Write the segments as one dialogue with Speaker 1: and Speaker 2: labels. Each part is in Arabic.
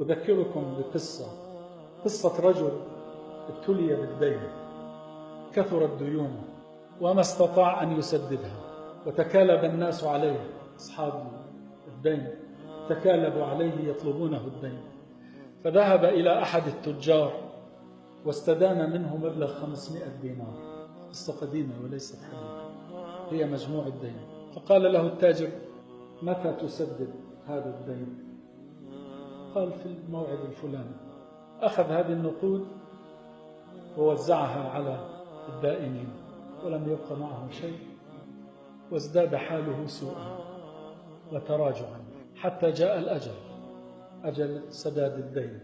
Speaker 1: أذكركم قصة رجل ابتلي بالدين، كثرت ديونه وما استطاع أن يسددها، وتكالب الناس عليه، أصحاب الدين تكالبوا عليه يطلبونه الدين، فذهب إلى أحد التجار واستدان منه مبلغ 500 دينار. قصة قديمة وليست حديثة، هي مجموع الدين. فقال له التاجر: متى تسدد هذا الدين؟ قال: في الموعد الفلاني. أخذ هذه النقود ووزعها على الدائنين، ولم يبق معه شيء، وازداد حاله سوءا وتراجعا حتى جاء الأجل، أجل سداد الدين،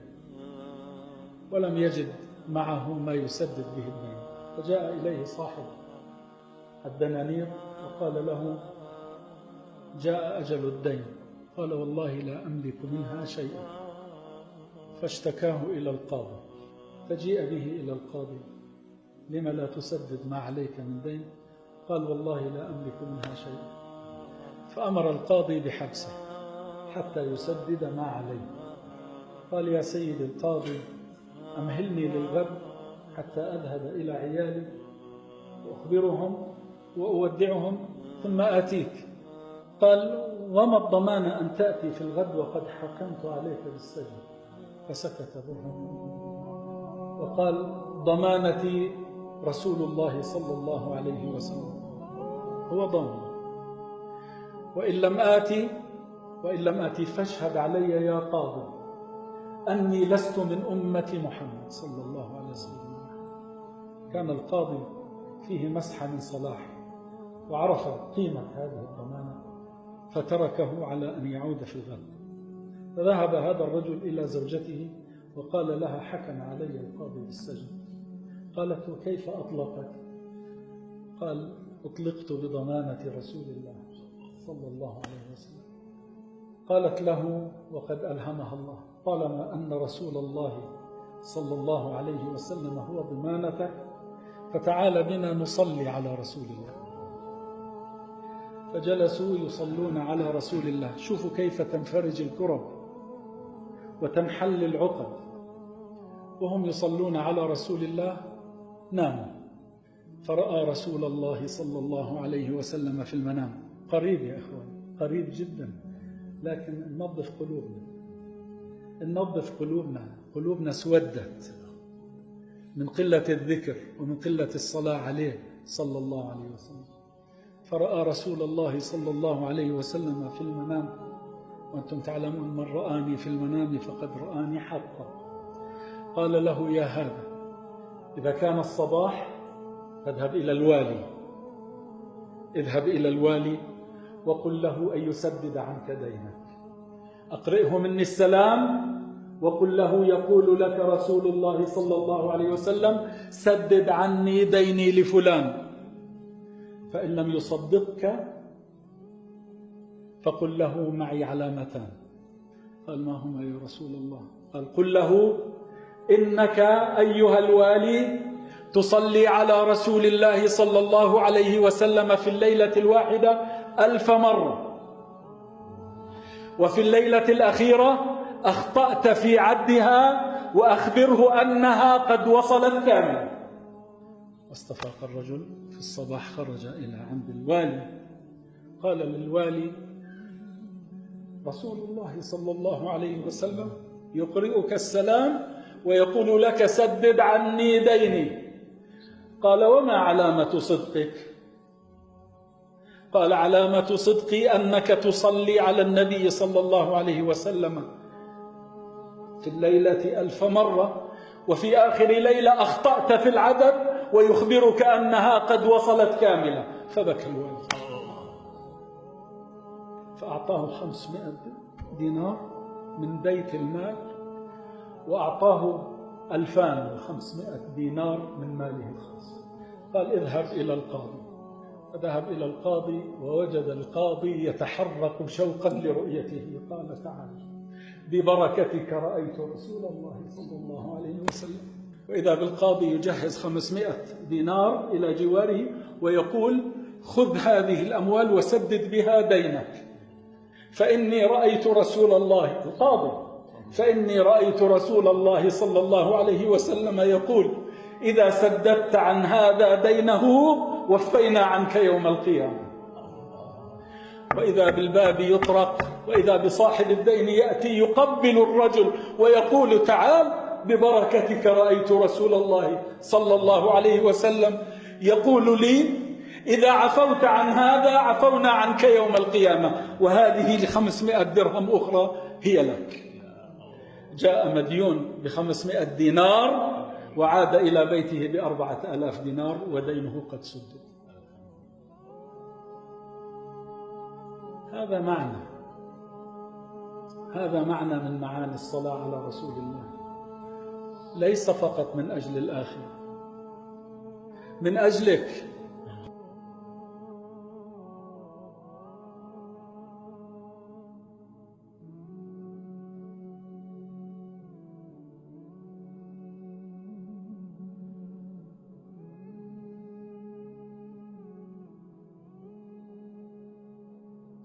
Speaker 1: ولم يجد معه ما يسدد به الدين. فجاء إليه صاحب الدنانير وقال له: جاء أجل الدين. قال: والله لا أملك منها شيئا. فاشتكاه إلى القاضي، فجيء به إلى القاضي: لما لا تسدد ما عليك من دين؟ قال: والله لا أملك منها شيئا. فأمر القاضي بحبسه حتى يسدد ما عليه. قال: يا سيد القاضي، أمهلني للغد حتى أذهب إلى عيالي وأخبرهم وأودعهم ثم آتيك. قال: وما الضمان أن تأتي في الغد وقد حكمت عليك بالسجن؟ فسكت الرجل وقال: ضمانتي رسول الله صلى الله عليه وسلم، هو ضامن، وإن لم آتي فاشهد علي يا قاضي أني لست من أمة محمد صلى الله عليه وسلم. كان القاضي فيه مسحة من صلاح، وعرف قيمة هذه الضمانة، فتركه على أن يعود في الغد. فذهب هذا الرجل إلى زوجته وقال لها: حكم علي القاضي بالسجن. قالت: وكيف أطلقك؟ قال: أطلقت بضمانة رسول الله صلى الله عليه وسلم. قالت له: وقد ألهمها الله، طالما أن رسول الله صلى الله عليه وسلم هو ضمانتك، فتعال بنا نصلي على رسول الله. فجلسوا يصلون على رسول الله. شوفوا كيف تنفرج الكرب وتنحل العقد وهم يصلون على رسول الله. ناموا، فرأى رسول الله صلى الله عليه وسلم في المنام. قريب يا أخوان، قريب جدا، لكن ننظف قلوبنا سودت من قلة الذكر ومن قلة الصلاة عليه صلى الله عليه وسلم. فرأى رسول الله صلى الله عليه وسلم في المنام، وأنتم تعلمون: من رآني في المنام فقد رآني حقا. قال له: يا هذا، إذا كان الصباح فاذهب إلى الوالي وقل له أن يسدد عنك دينك. أقرئه مني السلام وقل له: يقول لك رسول الله صلى الله عليه وسلم: سدد عني ديني لفلان. فإن لم يصدقك فقل له: معي علامتان. قال: ما هما يا رسول الله؟ قال: قل له: إنك أيها الوالي تصلي على رسول الله صلى الله عليه وسلم في الليلة الواحدة 1000 مرة، وفي الليلة الأخيرة أخطأت في عدها، وأخبره أنها قد وصلت كاملة. واستفاق الرجل في الصباح، خرج إلى عند الوالي. قال للوالي: رسول الله صلى الله عليه وسلم يقرئك السلام ويقول لك: سدد عني ديني. قال: وما علامة صدقك؟ قال: علامة صدقي أنك تصلي على النبي صلى الله عليه وسلم في الليلة 1000 مرة، وفي آخر ليلة أخطأت في العدد ويخبرك أنها قد وصلت كاملة. فبكى الوالد، فأعطاه 500 دينار من بيت المال، وأعطاه 2500 دينار من ماله الخاص. قال: اذهب إلى القاضي. فذهب إلى القاضي ووجد القاضي يتحرك شوقا لرؤيته. قال: تعال، ببركتك رأيت رسول الله صلى الله عليه وسلم. وإذا بالقاضي يجهز 500 دينار إلى جواره ويقول: خذ هذه الأموال وسدد بها دينك، فإني رأيت رسول الله. القاضي فإني رأيت رسول الله صلى الله عليه وسلم يقول: إذا سددت عن هذا دينه وفينا عنك يوم القيامة. وإذا بالباب يطرق، وإذا بصاحب الدين يأتي يقبل الرجل ويقول: تعال ببركتك رأيت رسول الله صلى الله عليه وسلم يقول لي: إذا عفوت عن هذا عفونا عنك يوم القيامة، وهذه 500 درهم أخرى هي لك. جاء مديون 500 دينار وعاد إلى بيته ب4000 دينار ودينه قد سدد. هذا معنى من معاني الصلاة على رسول الله، ليس فقط من أجل الآخرة، من أجلك